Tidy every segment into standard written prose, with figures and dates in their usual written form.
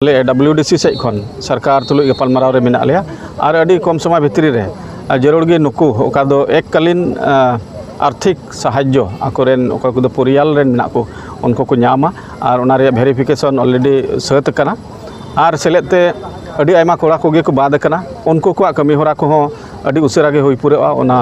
WDC says खन सरकार तुलुज गपालमाराव रे मेना लिया और अड़ी कम समय भितरी रे जरूर गे नुकु ओका दो एककालीन आर्थिक साहाय्य आकोरेन ओका को दो परियाल रेन मेना को उनको को न्यामा और ओना रे वेरिफिकेशन ऑलरेडी सत कना और सेलेते अड़ी आयमा कोड़ा कोगे को बाद कना उनको को कमी होरा को हो अड़ी उसरा गे होई पुरेवा ओना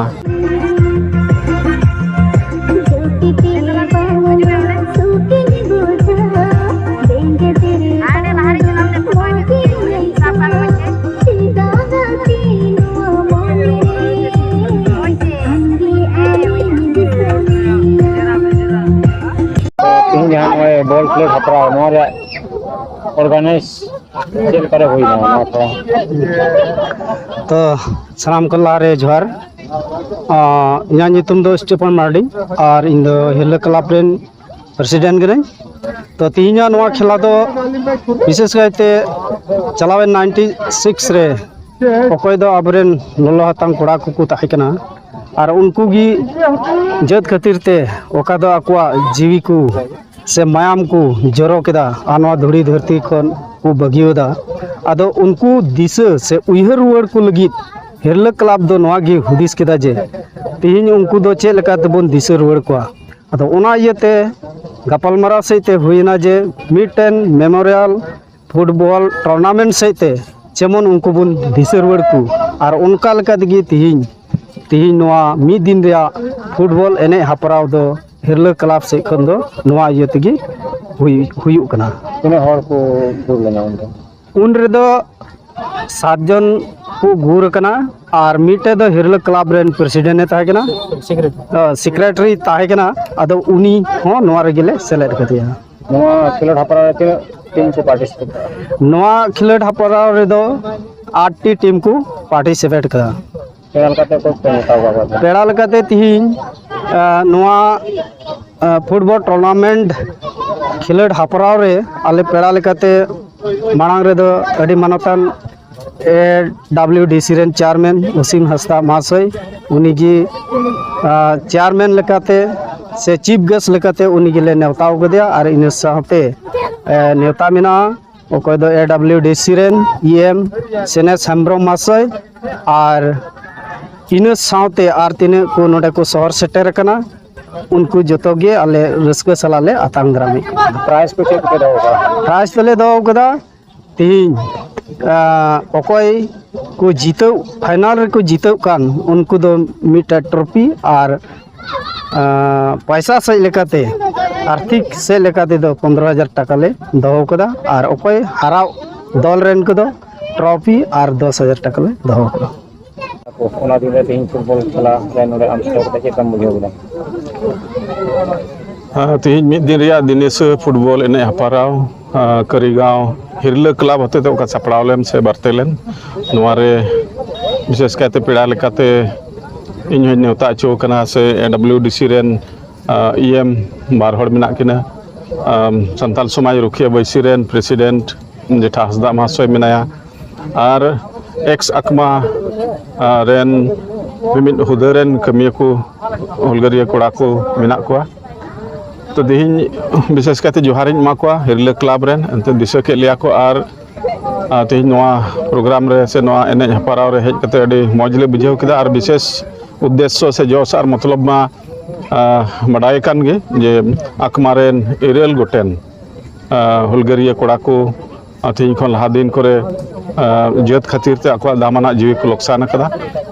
बॉल प्ले खतरा ऑर्गेनाइज चेल करे हुई ना तो सलाम कल्ला रे जोहार इना नितुम दो स्टीफन मार्डी और इन दो हिल क्लब रेन प्रेसिडेंट गरे तो तीना नवा खेला दो विशेष करते चलावे 96 रे ओकोय दो अबरेन लोलो हतांग कोड़ा को ताहिकना और उनको गी जत खातिर ते ओका दो अकवा जीवी को से मायाम को जरो केदा आनवा धुड़ी धरती खन को बगियोदा आदो उनको दिस से उयहर रुवाड़ को लगी हिरल क्लब दो नवा गी हुदिस केदा जे तीन उनको दो चे लका तबन दिस रुवाड़ को आदो ओना इयते गपालमाराव सहित हुईना जे मिडटेन मेमोरियल फुटबॉल टूर्नामेंट सहित जेमन उनको बन दिस रुवाड़ को और उनका लका तगी तीन नवा मिद दिन रे फुटबॉल एने हपराव दो हिरल क्लब से खन दो नवा इयतेगी हुई कना तने हर को गुर लेना उन रे दो 7 जन को गुर कना और मिटे दो हिरल क्लब रेन प्रेसिडेंट ने ताहे कना सेक्रेटरी ताहे कना अदो उनी हो नवा रे गेले सेलेक्ट कदिया नवा खिलड हपरा रे टीम को पार्टिसिपेट नवा खिलड हपरा रे दो 8 टी टीम को पार्टिसिपेट करा पेड़ा लकाते तीन नवा फुटबॉल टूर्नामेंट खिलड हपराव रे आले पेड़ा लकाते मांग रे दो अडी मानतान WDC रेन चेयरमैन वसीम हंसदा महाशय उनी जी चेयरमैन लकाते से चीफ गेस्ट लकाते उनी गिले नेवताव गदिया और इन साथे नेवता मिना ओकोय दो WDC रेन EM सेनेस हेम्ब्रम महाशय और इन साथे आर तिने को नोडे को शहर सेटर कना उनको जोतोगे आले रस्क सलाले आतांग ग्रामी प्राइस को चेक के दोगा प्राइस तले दो गदा तीन ओकोय को जीतो फाइनल रे को जीतो कान उनको दो मीटर ट्रॉफी और पैसा से लेकाते आर्थिक से लेकाते दो 15,000 टाका ले दो कदा और ओकोय हराव दल रेन को दो ट्रॉफी और 10,000 टाका ले दो कदा ओना दिन रे तीन फुटबॉल खेला रेन रे आमस्टर के कम बुझो गला तीन मिद दिन रिया दिनेश फुटबॉल एने हपाराव करीगांव हिरल क्लब होते तो ओका सपड़ावलेम से बरतेलेन नवा रे विशेष कहते पेड़ा लेकाते इन नेवता चो कना से WDC रेन EM बार हड़ मिना किना संताल समाज रुखिया बैसी रेन प्रेसिडेंट जेठा हंसदा महाशय मिनाया और एक्स अकमा रेन मिमिद हुदा रेन कमिया को हुलगरिया कोड़ा को मिना को तो दिहिन विशेष करते जोहारिन मा को हिरल क्लब रेन अंत दिशा के लिया को और तिहिन नवा प्रोग्राम रे से नवा एने हपाराव रे हेज कते अडी मौजले बुझाव किदा और विशेष उद्देश्य से जोश और मतलब मा बड़ाई कान गे जे अकमा रेन इरेल गोटेन हुलगरिया कोड़ा को तीन खन लहा दिन करे जत खातिर ते अकवा दामाना जीवी को लोकसान कदा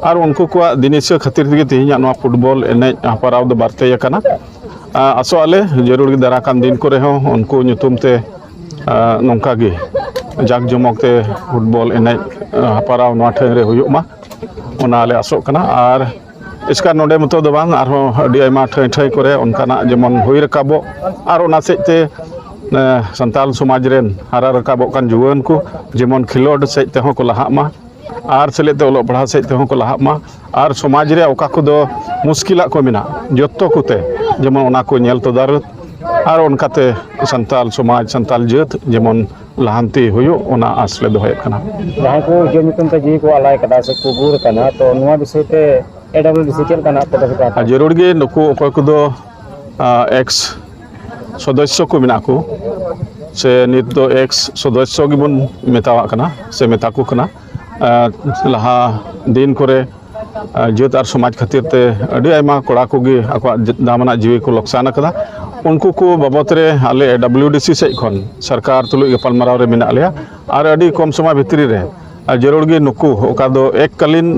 और उनको को दिनेश खातिर ते तीन नवा फुटबॉल एने हपाराव दो बारते कना आसो आले जरूर गे दाराकान दिन करे हो उनको नुतुम ते नोंका गे जाग जमक ते फुटबॉल एने हपाराव नवा ठें रे हुयुक मा ओना आले आसो कना और इसका नोडे मतो दो बांग आरो अडी आयमा ठें ठें करे उनकाना जेमन हुई रकाबो और ओना सेते संताल समाज रेन हारा रकाबो कान जुवान को जेमन खिलोड सेते हो को लहा मा और सेलेते ओलो पढ़ा सेते हो को लहा मा और समाज रे ओका को दो मुश्किला को मिना जत्तो कुते जेमन ओना को नेल तदार और उनकाते संताल समाज संताल जत जेमन लहांती हुयो ओना आसले दोहय कना जहां को जे नितम ते जी को अलाय कदा से को गुर कना तो नवा विषय ते WDC चल कना पता जरूर गे नुको ओको को दो एक्स सदस्य को मिना को से नित दो एक्स सदस्य गिबन मेतावा कना से मेताकू कना लहा दिन करे जेत आर समाज खातिर ते अड़ी आयमा कोड़ा कोगी आको दामना जीवी को लोकसान कदा उनको को बाबत रे आले WDC से खन सरकार तुलु गपालमाराव रे मेना लिया और अड़ी कम समय भितरी रे जरूर गे नुकु ओका दो एककालीन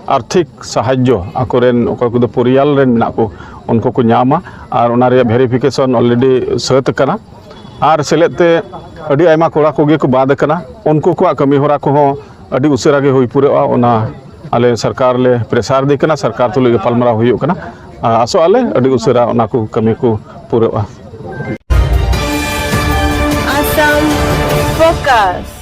आर्थिक साहाय्य आकोरेन ओका को परियाल रेन मेना को उनको को नामा और ओना रे वेरिफिकेशन ऑलरेडी सत कना और सेलेते अड़ी आयमा कोड़ा कोगे को बाद कना उनको को कमी होरा को हो अड़ी उसेरा गे होई पुरेवा ओना आले सरकार ले प्रेसार दे कना सरकार तुलु गपालमाराव हुई कना आसो आले अड़ी उसेरा ओना को कमी को पुरेवा Assam Focus.